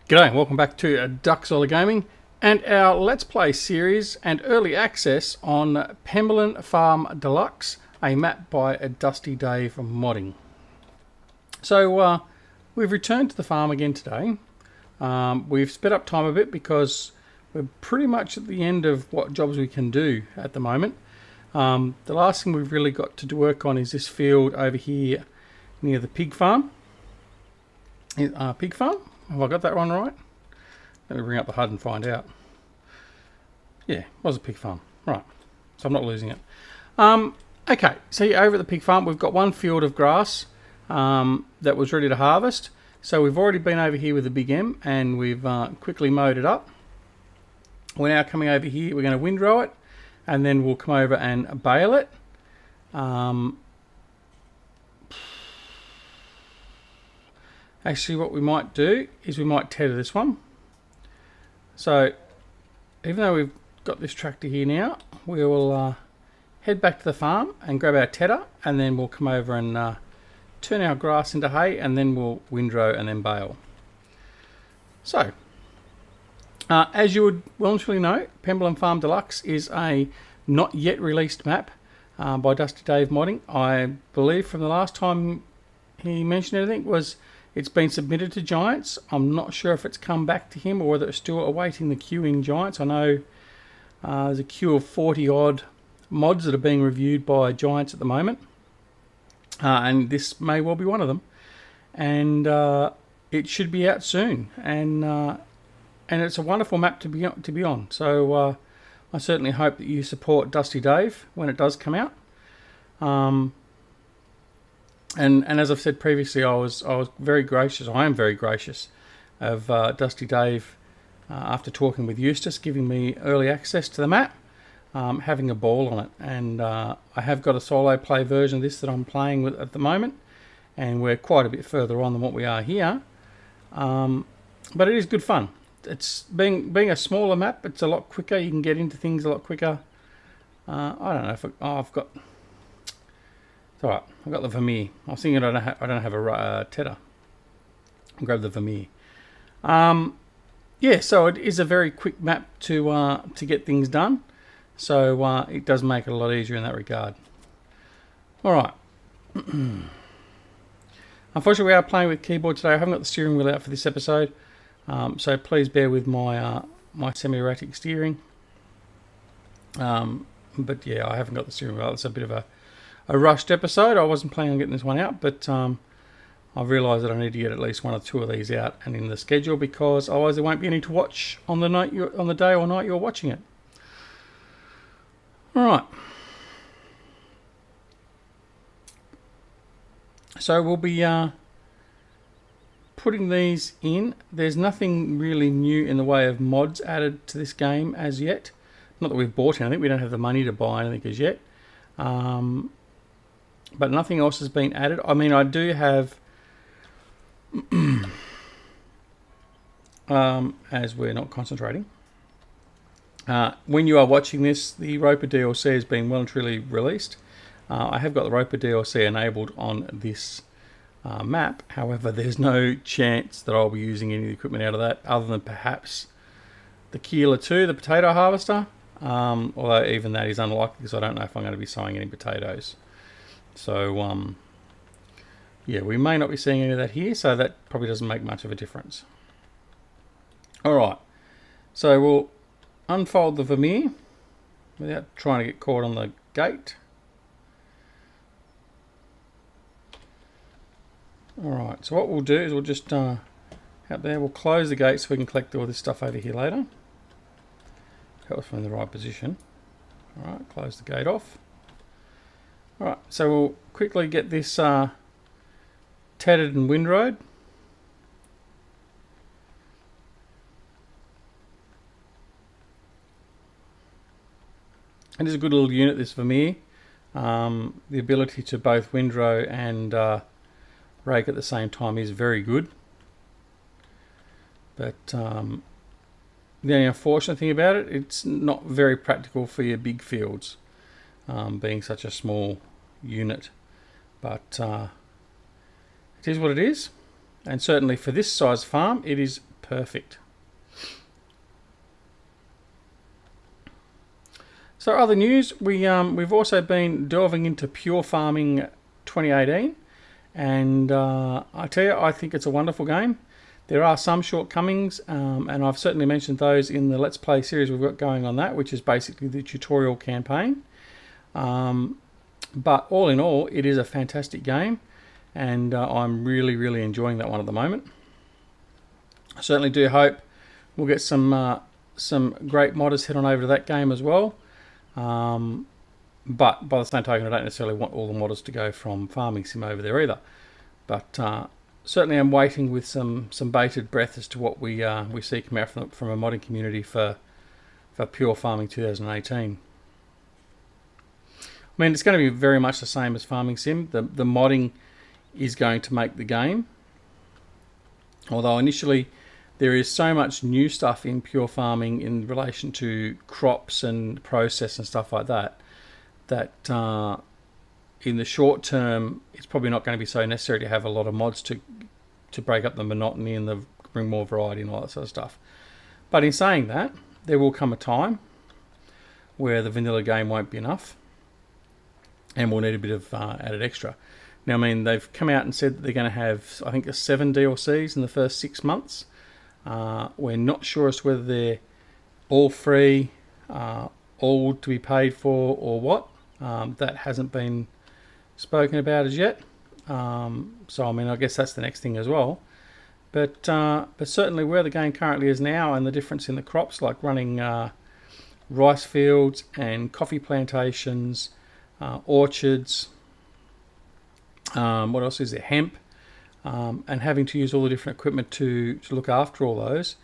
G'day, welcome back to Duckzorly Gaming and our Let's Play series and early access on Penberlan Farm Deluxe, a map by Dusty Dave Modding. So we've returned to the farm again today. We've sped up time a bit because we're pretty much at the end of what jobs we can do at the moment. The last thing we've really got to work on is this field over here near the pig farm. Pig farm? Have I got that one right? Let me bring up the HUD and find out. Yeah, it was a pig farm. Right, so I'm not losing it. Okay, so over at the pig farm, we've got one field of grass that was ready to harvest. So we've already been over here with the Big M and we've quickly mowed it up. We're now coming over here, we're going to windrow it and then we'll come over and bale it. Actually, what we might do is we might tether this one. So, even though we've got this tractor here now, we will head back to the farm and grab our tether, and then we'll come over and turn our grass into hay, and then we'll windrow and then bale. So, as you would well and truly know, Penberlan Farm Deluxe is a not yet released map by Dusty Dave Modding. I believe from the last time he mentioned anything was it's been submitted to Giants. I'm not sure if it's come back to him or whether it's still awaiting the queue in Giants. I know there's a queue of 40 odd mods that are being reviewed by Giants at the moment. And this may well be one of them. And it should be out soon. And it's a wonderful map to be on. So I certainly hope that you support Dusty Dave when it does come out. And as I've said previously, I was very gracious. I am very gracious of Dusty Dave after talking with Eustace, giving me early access to the map, having a ball on it. And I have got a solo play version of this that I'm playing with at the moment, and we're quite a bit further on than what we are here. But it is good fun. It's being a smaller map. It's a lot quicker. You can get into things a lot quicker. I don't know if I've got. It's alright, I've got the Vermeer. I was thinking I don't have a tether. I'll grab the Vermeer. Yeah, so it is a very quick map to get things done. So it does make it a lot easier in that regard. Alright. Unfortunately, we are playing with keyboard today. I haven't got the steering wheel out for this episode. So please bear with my my semi-erratic steering. But yeah, I haven't got the steering wheel. It's a bit of a rushed episode. I wasn't planning on getting this one out, but I've realised that I need to get at least one or two of these out and in the schedule, because otherwise there won't be any to watch on the day or night you're watching it. All right. So we'll be putting these in. There's nothing really new in the way of mods added to this game as yet. Not that we've bought anything. We don't have the money to buy anything as yet. But nothing else has been added. I mean, I do have, as we're not concentrating, when you are watching this, the Roper DLC has been well and truly released. I have got the Roper DLC enabled on this map. However, there's no chance that I'll be using any of the equipment out of that, other than perhaps the Keeler 2, the potato harvester. Although even that is unlikely, because I don't know if I'm going to be sowing any potatoes. So, yeah, we may not be seeing any of that here, so that probably doesn't make much of a difference. Alright, so we'll unfold the Vermeer without trying to get caught on the gate. Alright, so what we'll do is we'll just, out there, we'll close the gate so we can collect all this stuff over here later. Helps from the right position. Alright, close the gate off. Alright, so we'll quickly get this tethered and windrowed. It is a good little unit, this Vermeer. The ability to both windrow and rake at the same time is very good. But the only unfortunate thing about it, it's not very practical for your big fields, being such a small unit. But it is what it is, and certainly for this size farm, it is perfect. So other news, we've also been delving into Pure Farming 2018, and I tell you, I think it's a wonderful game. There are some shortcomings, and I've certainly mentioned those in the Let's Play series we've got going on that, which is basically the tutorial campaign. But all in all, it is a fantastic game, and I'm really enjoying that one at the moment. I certainly do hope we'll get some great modders head on over to that game as well. But by the same token, I don't necessarily want all the modders to go from Farming Sim over there either. But certainly I'm waiting with some bated breath as to what we see come out from a modding community for Pure Farming 2018. I mean, it's going to be very much the same as Farming Sim. The modding is going to make the game. Although initially there is so much new stuff in Pure Farming in relation to crops and process and stuff like that, that in the short term it's probably not going to be so necessary to have a lot of mods to break up the monotony and bring more variety and all that sort of stuff. But in saying that, there will come a time where the vanilla game won't be enough and we'll need a bit of added extra. Now, I mean, they've come out and said that they're going to have, I think, 7 DLCs in the first 6 months. We're not sure as to whether they're all free, all to be paid for, or what. That hasn't been spoken about as yet. So, I mean, I guess that's the next thing as well. But certainly where the game currently is now and the difference in the crops, like running rice fields and coffee plantations, orchards, what else is there? Hemp. And having to use all the different equipment to look after all those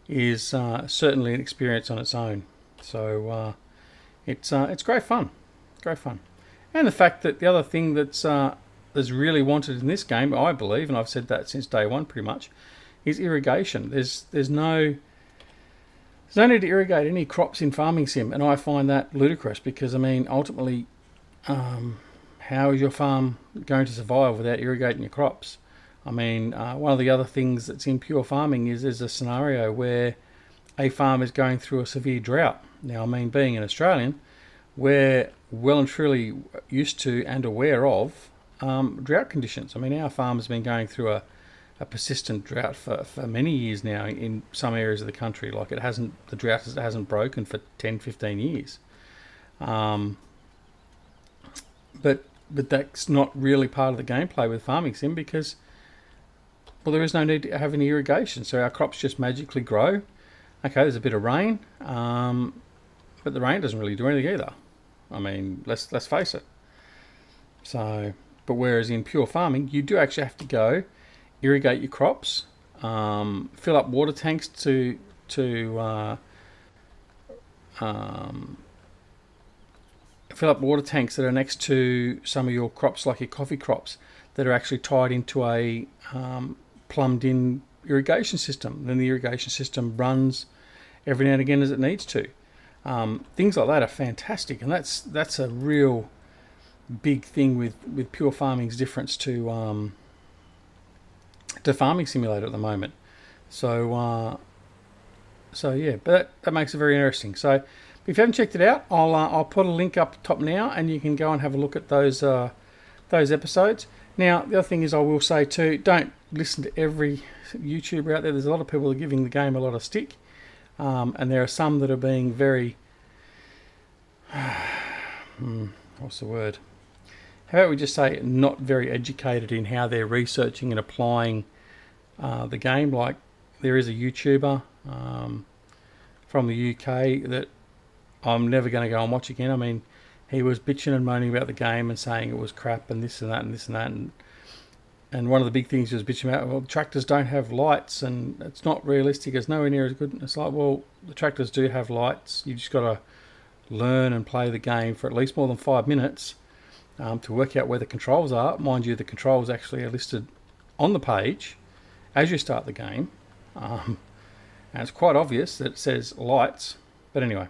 is certainly an experience on its own. So it's great fun, great fun. And the fact that the other thing that's really wanted in this game, I believe, and I've said that since day one pretty much, is irrigation. There's no need to irrigate any crops in Farming Sim, and I find that ludicrous because, I mean, ultimately, how is your farm going to survive without irrigating your crops? I mean, one of the other things that's in Pure Farming is there's a scenario where a farm is going through a severe drought. Now, I mean, being an Australian, we're well and truly used to and aware of drought conditions. I mean, our farm has been going through a persistent drought for many years now in some areas of the country. Like, the drought hasn't broken for 10, 15 years. But that's not really part of the gameplay with Farming Sim because, well, there is no need to have any irrigation, so our crops just magically grow. Okay, there's a bit of rain, but the rain doesn't really do anything either. I mean, let's face it. So, but whereas in Pure Farming, you do actually have to go irrigate your crops, fill up water tanks to fill up water tanks that are next to some of your crops, like your coffee crops, that are actually tied into a plumbed in irrigation system. Then the irrigation system runs every now and again as it needs to. Things like that are fantastic, and that's a real big thing with Pure Farming's difference to Farming Simulator at the moment. So yeah, but that makes it very interesting. So if you haven't checked it out, I'll put a link up top now, and you can go and have a look at those episodes. Now, the other thing is, I will say too, don't listen to every YouTuber out there. There's a lot of people that are giving the game a lot of stick, and there are some that are being very what's the word? How about we just say not very educated in how they're researching and applying the game. Like, there is a YouTuber from the UK that I'm never going to go and watch again. I mean, he was bitching and moaning about the game and saying it was crap and this and that and this and that. And one of the big things he was bitching about, well, tractors don't have lights and it's not realistic. It's nowhere near as good. And it's like, well, the tractors do have lights. You just got to learn and play the game for at least more than 5 minutes to work out where the controls are. Mind you, the controls actually are listed on the page as you start the game. And it's quite obvious that it says lights. But anyway,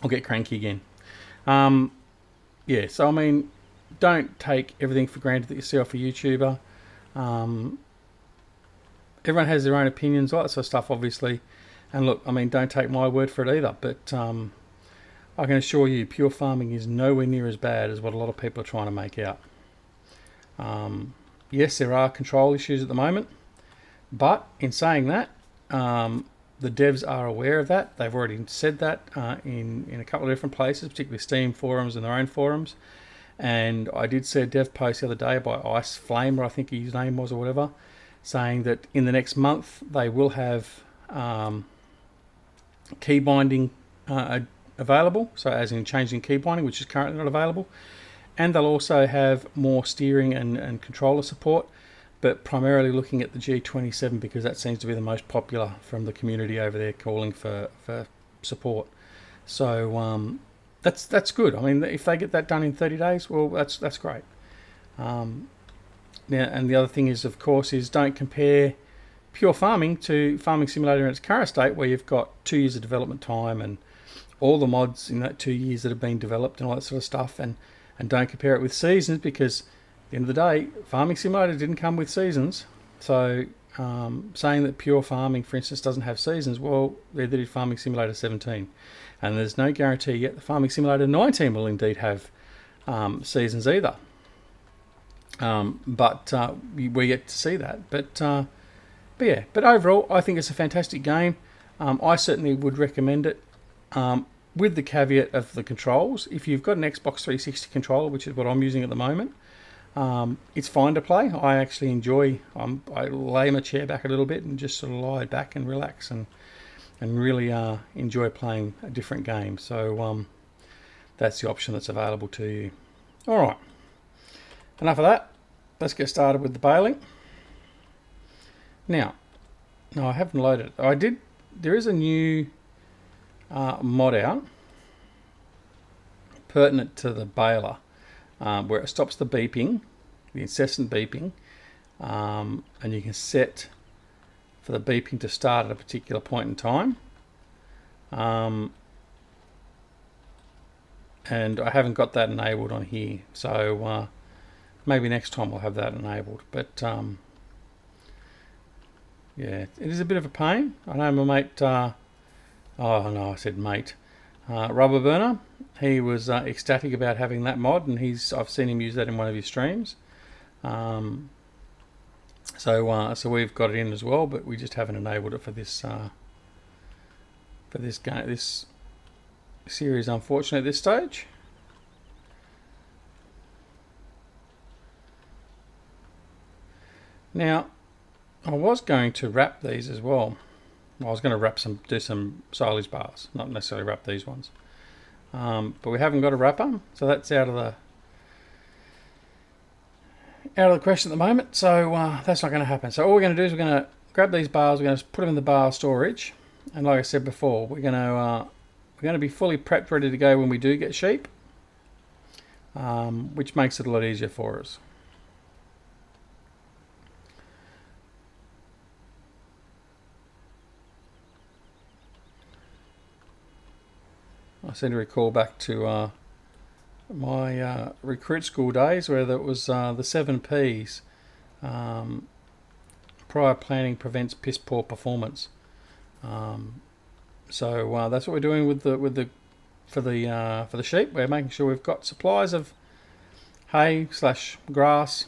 I'll get cranky again. Yeah, so I mean, don't take everything for granted that you see off a YouTuber. everyone has their own opinions, all that sort of stuff, obviously. And look, I mean, don't take my word for it either. But I can assure you, pure farming is nowhere near as bad as what a lot of people are trying to make out. Yes, there are control issues at the moment. But in saying that, the devs are aware of that. They've already said that in a couple of different places, particularly Steam forums and their own forums. And I did see a dev post the other day by Ice Flamer, I think his name was, or whatever, saying that in the next month they will have key binding available, so as in changing key binding, which is currently not available. And they'll also have more steering and controller support, but primarily looking at the G27 because that seems to be the most popular from the community over there calling for support. So that's good. I mean, if they get that done in 30 days, well, that's great. Now, and the other thing is, of course, is don't compare pure farming to Farming Simulator in its current state, where you've got 2 years of development time and all the mods in that 2 years that have been developed and all that sort of stuff, and don't compare it with seasons, because at the end of the day, Farming Simulator didn't come with seasons. So saying that pure farming, for instance, doesn't have seasons, well, they did Farming Simulator 17, and there's no guarantee yet the Farming Simulator 19 will indeed have seasons either. But we get to see that. But yeah, but overall, I think it's a fantastic game. I certainly would recommend it, with the caveat of the controls. If you've got an Xbox 360 controller, which is what I'm using at the moment, it's fine to play. I actually enjoy. I lay my chair back a little bit and just sort of lie back and relax and really enjoy playing a different game. So that's the option that's available to you. All right, enough of that. Let's get started with the baling. Now, no, I haven't loaded it. I did. There is a new mod out pertinent to the baler, where it stops the beeping, the incessant beeping, and you can set for the beeping to start at a particular point in time. And I haven't got that enabled on here, so maybe next time we'll have that enabled. But yeah, it is a bit of a pain. I know my mate, oh no, I said mate, Rubber Burner, he was ecstatic about having that mod, and I've seen him use that in one of his streams. So we've got it in as well, but we just haven't enabled it for this game, this series, unfortunately, at this stage. Now, I was going to wrap these as well. I was going to do some silage bars, not necessarily wrap these ones. But we haven't got a wrapper, so that's out of the question at the moment. So that's not going to happen. So all we're going to do is we're going to grab these bars, we're going to put them in the bar storage, and like I said before, we're going to be fully prepped, ready to go when we do get sheep, which makes it a lot easier for us. I seem to recall back to my recruit school days, where there was the 7 P's. Prior planning prevents piss poor performance. So that's what we're doing for the sheep. We're making sure we've got supplies of hay / grass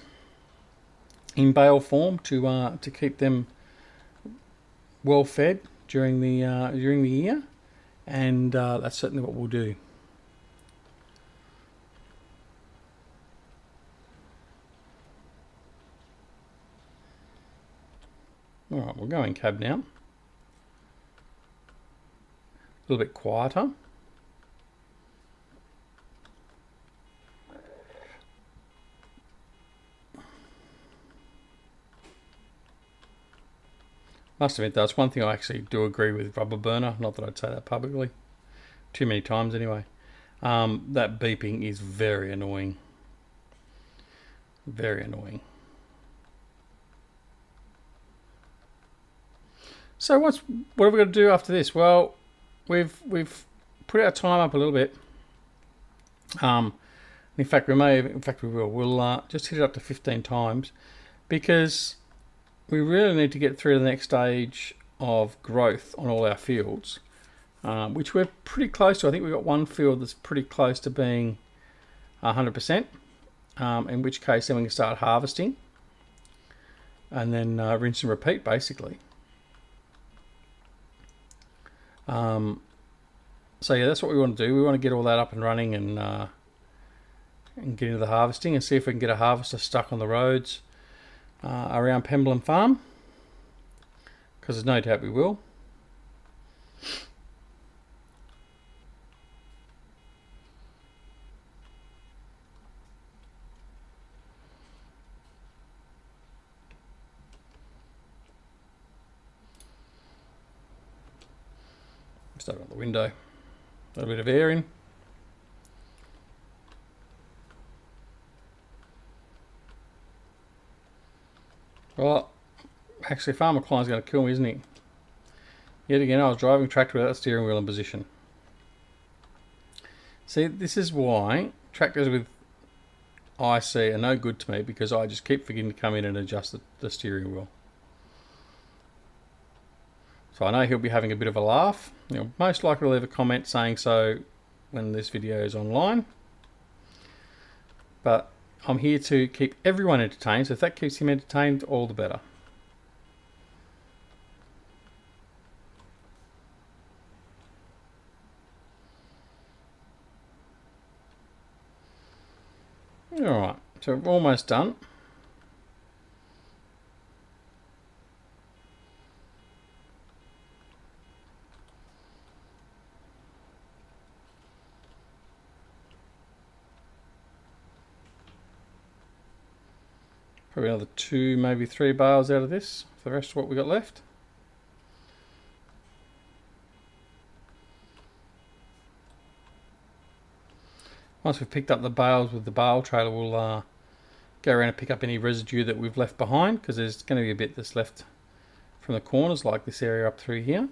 in bale form to keep them well fed during the year. And that's certainly what we'll do. Alright, we'll go in cab now. A little bit quieter. Must admit, that's one thing I actually do agree with Rubber Burner. Not that I'd say that publicly. Too many times anyway. That beeping is very annoying. Very annoying. So what are we going to do after this? Well, we've put our time up a little bit. In fact, we will. We'll just hit it up to 15 times, because we really need to get through the next stage of growth on all our fields, which we're pretty close to. I think we've got one field that's pretty close to being 100%, in which case then we can start harvesting and then rinse and repeat basically. So yeah, that's what we want to do. We want to get all that up and running and get into the harvesting and see if we can get a harvester stuck on the roads around Penberlan Farm, because there's no doubt we will. Just open up the window, a little bit of air in. Well, actually Farmer Klein's going to kill me, isn't he? Yet again, I was driving a tractor without the steering wheel in position. See, this is why tractors with IC are no good to me, because I just keep forgetting to come in and adjust the steering wheel. So I know he'll be having a bit of a laugh. He'll most likely leave a comment saying so when this video is online. But I'm here to keep everyone entertained, so if that keeps him entertained, all the better. Alright, so we're almost done. Probably another 2, maybe 3 bales out of this for the rest of what we got left. Once we've picked up the bales with the bale trailer, we'll go around and pick up any residue that we've left behind, because there's going to be a bit that's left from the corners, like this area up through here.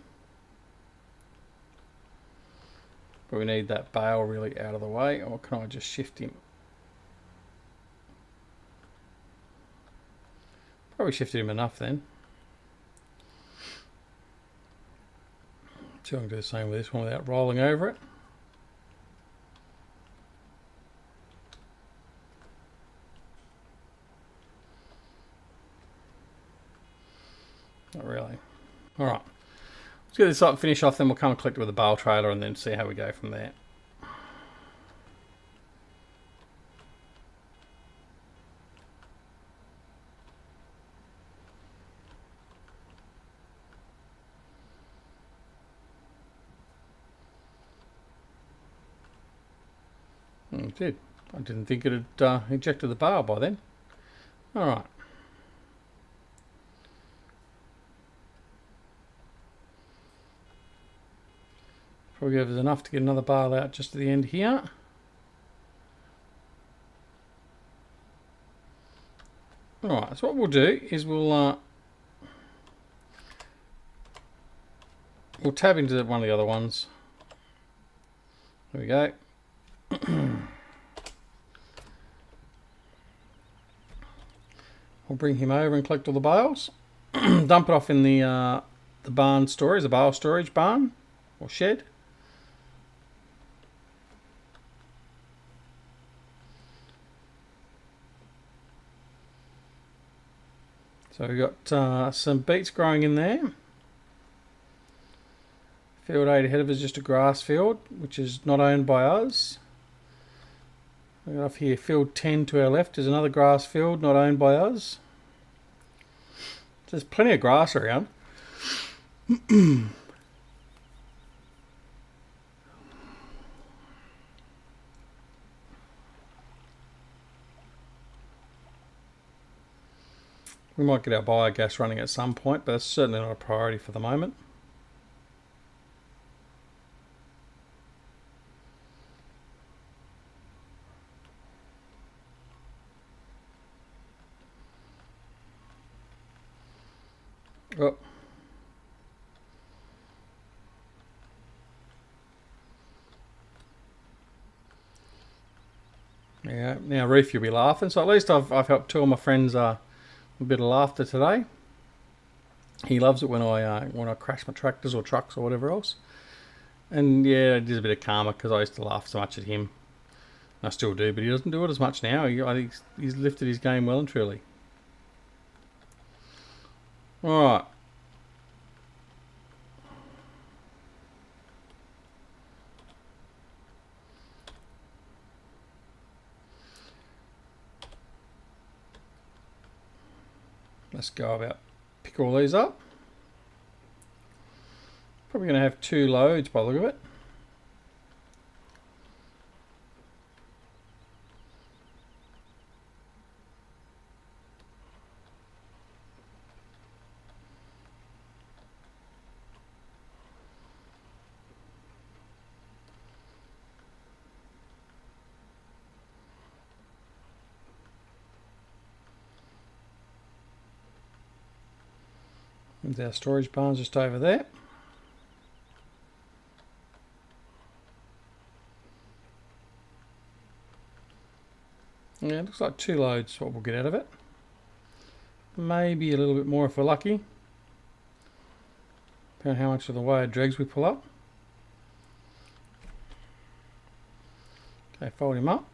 But we need that bale really out of the way, or can I just shift him? Probably shifted him enough then. So I'm going to do the same with this one without rolling over it. Not really. Alright. Let's get this up and finish off, then we'll come and collect it with the bale trailer and then see how we go from there. It did. I didn't think it had ejected the bale by then. Alright. Probably give us enough to get another bale out just at the end here. Alright, so what we'll do is we'll tab into one of the other ones. There we go. We'll bring him over and collect all the bales. Dump it off in the barn storage, the bale storage barn or shed. So we've got some beets growing in there. Field 8 ahead of us is just a grass field, which is not owned by us. We've got off here, field 10 to our left is another grass field, not owned by us. There's plenty of grass around. We might get our biogas running at some point, but that's certainly not a priority for the moment. Oh. Yeah, now Reef, you'll be laughing. So at least I've helped two of my friends a bit of laughter today. He loves it when I crash my tractors or trucks or whatever else. And yeah, it is a bit of karma because I used to laugh so much at him. I still do, but he doesn't do it as much now. I think he's lifted his game well and truly. Alright. Let's go about pick all these up. Probably going to have 2 loads by the look of it. And our storage barn's just over there. Yeah, it looks like 2 loads what we'll get out of it. Maybe a little bit more if we're lucky. Depending on how much of the wire dregs we pull up. Okay, fold him up.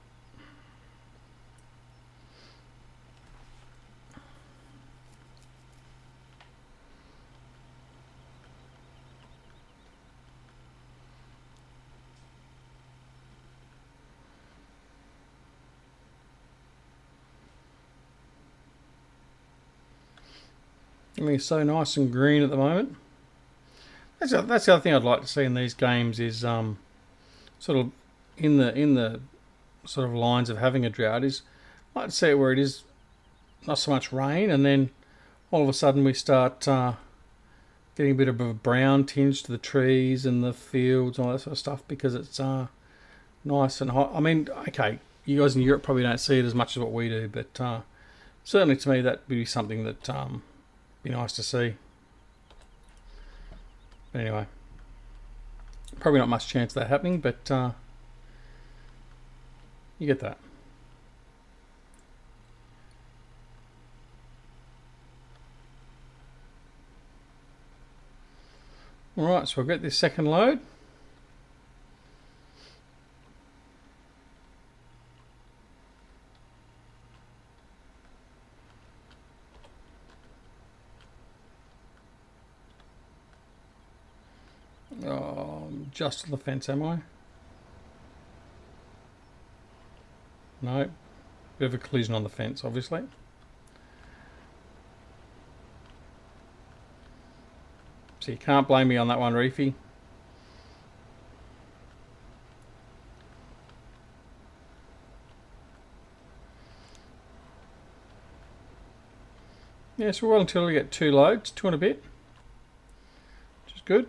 Everything's so nice and green at the moment. That's the other thing I'd like to see in these games is sort of in the sort of lines of having a drought is I'd like to see it where it is not so much rain and then all of a sudden we start getting a bit of a brown tinge to the trees and the fields and all that sort of stuff because it's nice and hot. I mean, okay, you guys in Europe probably don't see it as much as what we do, but certainly to me that would be something that be nice to see. But anyway, probably not much chance of that happening, but you get that. Alright, so we'll get this second load. Just on the fence, am I? No. Bit of a collision on the fence, obviously. So you can't blame me on that one, Reefy. Yeah, so we're well until we get 2 loads, 2 and a bit. Which is good.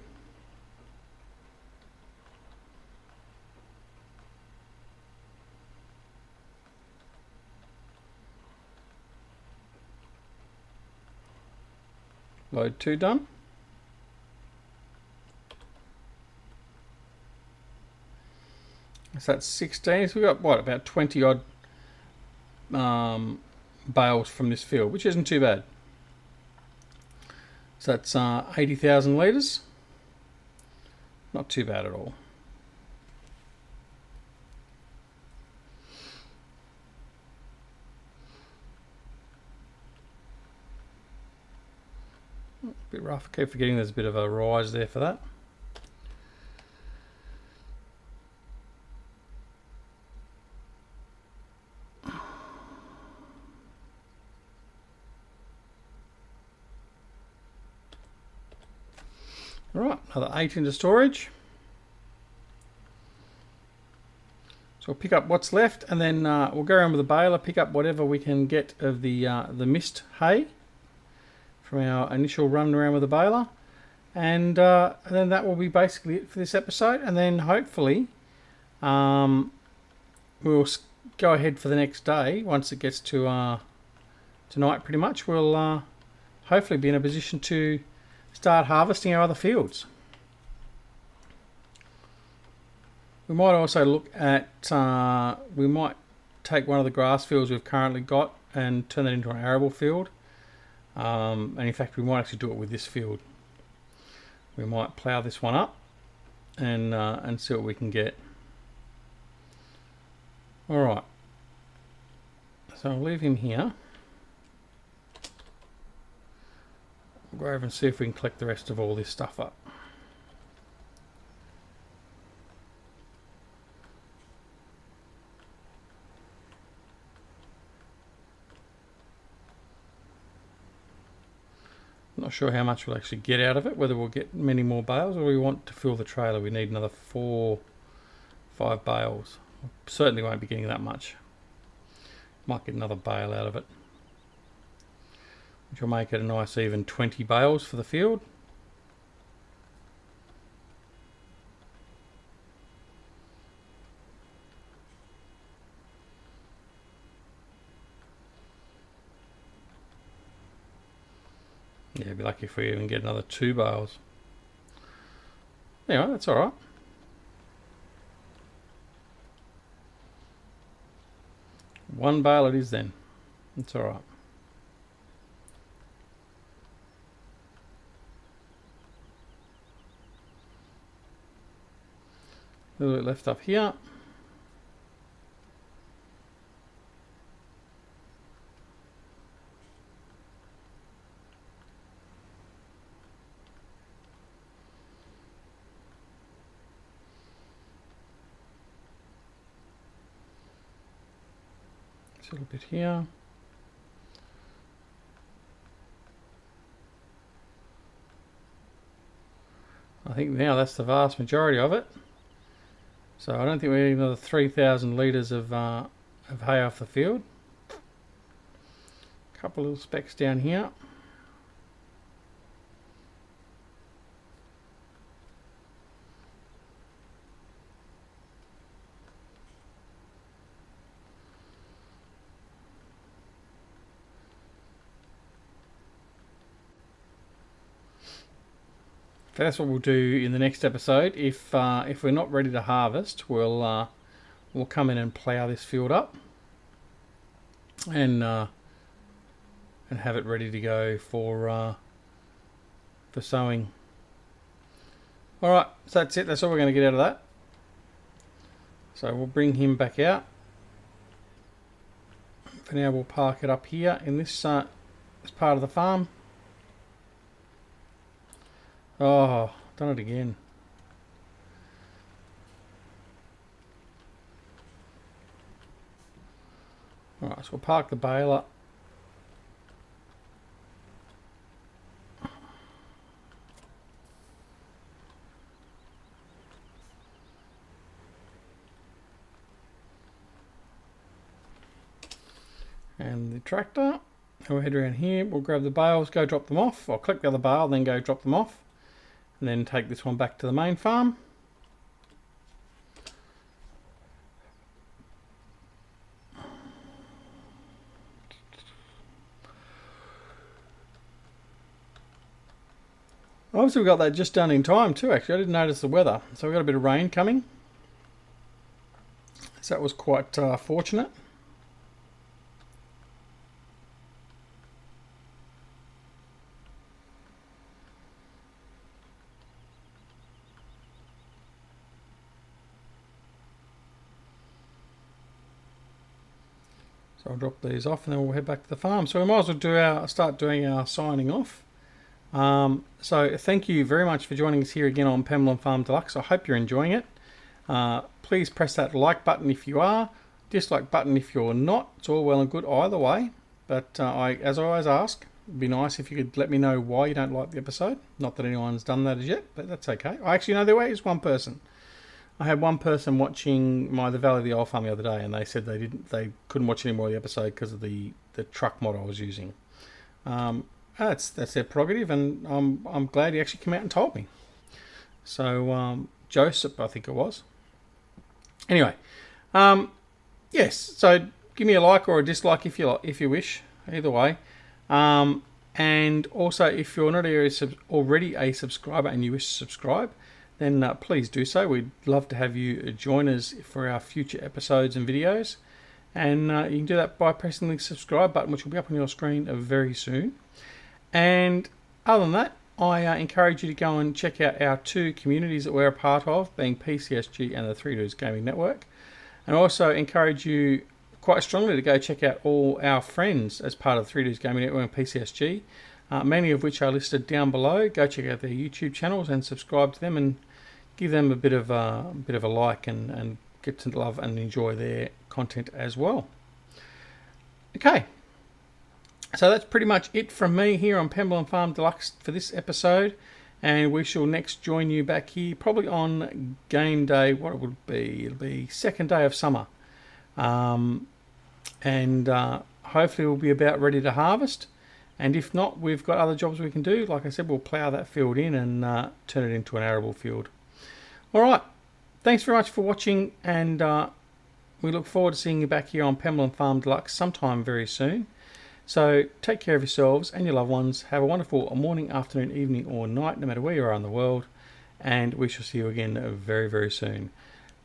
Load 2 done. So that's 16. So we've got what, about 20 odd bales from this field, which isn't too bad. So that's 80,000 litres. Not too bad at all. A bit rough. Keep forgetting there's a bit of a rise there for that. Alright, another 8 into storage. So we'll pick up what's left and then we'll go around with the baler, pick up whatever we can get of the mist hay from our initial run around with the baler, and then that will be basically it for this episode. And then hopefully we'll go ahead for the next day. Once it gets to tonight, pretty much, we'll hopefully be in a position to start harvesting our other fields. We might also look at we might take one of the grass fields we've currently got and turn that into an arable field. And in fact, we might actually do it with this field. We might plough this one up and see what we can get. All right. So I'll leave him here. We'll go over and see if we can collect the rest of all this stuff up. Not sure how much we'll actually get out of it, whether we'll get many more bales or we want to fill the trailer. We need another 4-5 bales. Certainly won't be getting that much. Might get another bale out of it, which will make it a nice even 20 bales for the field. Yeah, it'd be lucky if we even get another 2 bales. Anyway, that's alright. One bale it is then. It's alright. A little bit left up here. A little bit here. I think now that's the vast majority of it. So I don't think we need another 3,000 litres of hay off the field. A couple of little specks down here. That's what we'll do in the next episode. If we're not ready to harvest, we'll come in and plough this field up and have it ready to go for sowing. All right, so that's it. That's all we're going to get out of that. So we'll bring him back out. For now, we'll park it up here in this part of the farm. Oh, done it again. Alright, so we'll park the baler. And the tractor. And we'll head around here. We'll grab the bales, go drop them off. I'll click the other bale, then go drop them off. And then take this one back to the main farm. Obviously we got that just done in time too actually. I didn't notice the weather. So we got a bit of rain coming. So that was quite fortunate. So I'll drop these off and then we'll head back to the farm. So we might as well start doing our signing off. So thank you very much for joining us here again on Penberlan Farm Deluxe. I hope you're enjoying it. Please press that like button if you are, dislike button if you're not. It's all well and good either way. But as I always ask, it'd be nice if you could let me know why you don't like the episode. Not that anyone's done that as yet, but that's okay. I actually know there is one person. I had one person watching the Valley of the Old Farm the other day, and they said they couldn't watch any more of the episode because of the truck mod I was using. That's their prerogative, and I'm glad he actually came out and told me. So Joseph, I think it was. Anyway, yes. So give me a like or a dislike if you wish. Either way. And also, if you're not already a subscriber and you wish to subscribe, then please do so. We'd love to have you join us for our future episodes and videos. And you can do that by pressing the subscribe button, which will be up on your screen very soon. And other than that, I encourage you to go and check out our 2 communities that we're a part of, being PCSG and the 3 Dudes Gaming Network. And I also encourage you quite strongly to go check out all our friends as part of the 3 Dudes Gaming Network and PCSG, many of which are listed down below. Go check out their YouTube channels and subscribe to them and give them a bit of a like and get to love and enjoy their content as well. Okay. So that's pretty much it from me here on Penberlan Farm Deluxe for this episode, and we shall next join you back here probably on game day. What it would be, it'll be second day of summer, and hopefully we'll be about ready to harvest. And if not, we've got other jobs we can do. Like I said, we'll plough that field in and turn it into an arable field. All right, thanks very much for watching, and we look forward to seeing you back here on Penberlan Farm Deluxe sometime very soon. So take care of yourselves and your loved ones. Have a wonderful morning, afternoon, evening or night, no matter where you are in the world. And we shall see you again very, very soon.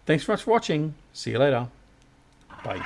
Thanks very much for watching. See you later. Bye.